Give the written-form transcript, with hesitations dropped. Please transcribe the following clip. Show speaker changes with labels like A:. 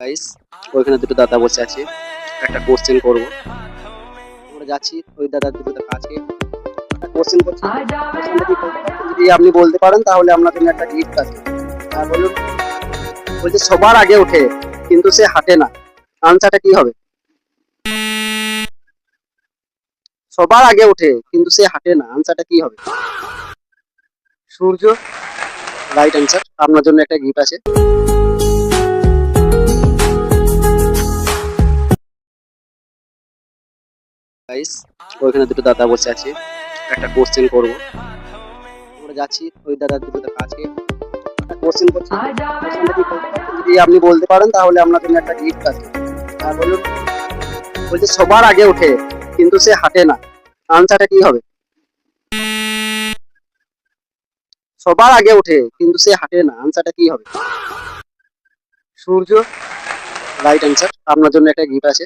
A: Guys, ওইখানে দুটো দাদা বসে আছে, একটা কোশ্চেন করব। আমরা যাচ্ছি ওই দাদা দুটো কাছে, একটা কোশ্চেন করছি। কোশ্চেনটা কি করতে পারবেন? যদি আপনি বলতে পারেন তাহলে আপনার জন্য একটা গিফট আছে। বলুন। বলছে সবার আগে ওঠে কিন্তু সে হাঁটে না, আনসারটা কি হবে? সবার আগে ওঠে কিন্তু সে হাঁটে না, আনসারটা কি হবে? সূর্য। Right answer. আপনার জন্য একটা গিফট আছে। গাইস, ওইখানে দুটো দাদা বসে আছে, একটা কোশ্চেন করব। আমরা যাচ্ছি ওই দাদা দুটো কাছে, একটা কোশ্চেন করছি। কোশ্চেনটা কি করতে পারবেন? যদি আপনি বলতে পারেন তাহলে আপনার জন্য একটা গিফট আছে। বলুন। বলছে সবার আগে ওঠে কিন্তু সে হাঁটে না, আনসারটা কি হবে? সবার আগে ওঠে কিন্তু সে হাঁটে না, আনসারটা কি হবে? সূর্য। Right answer. আপনার জন্য একটা গিফট আছে।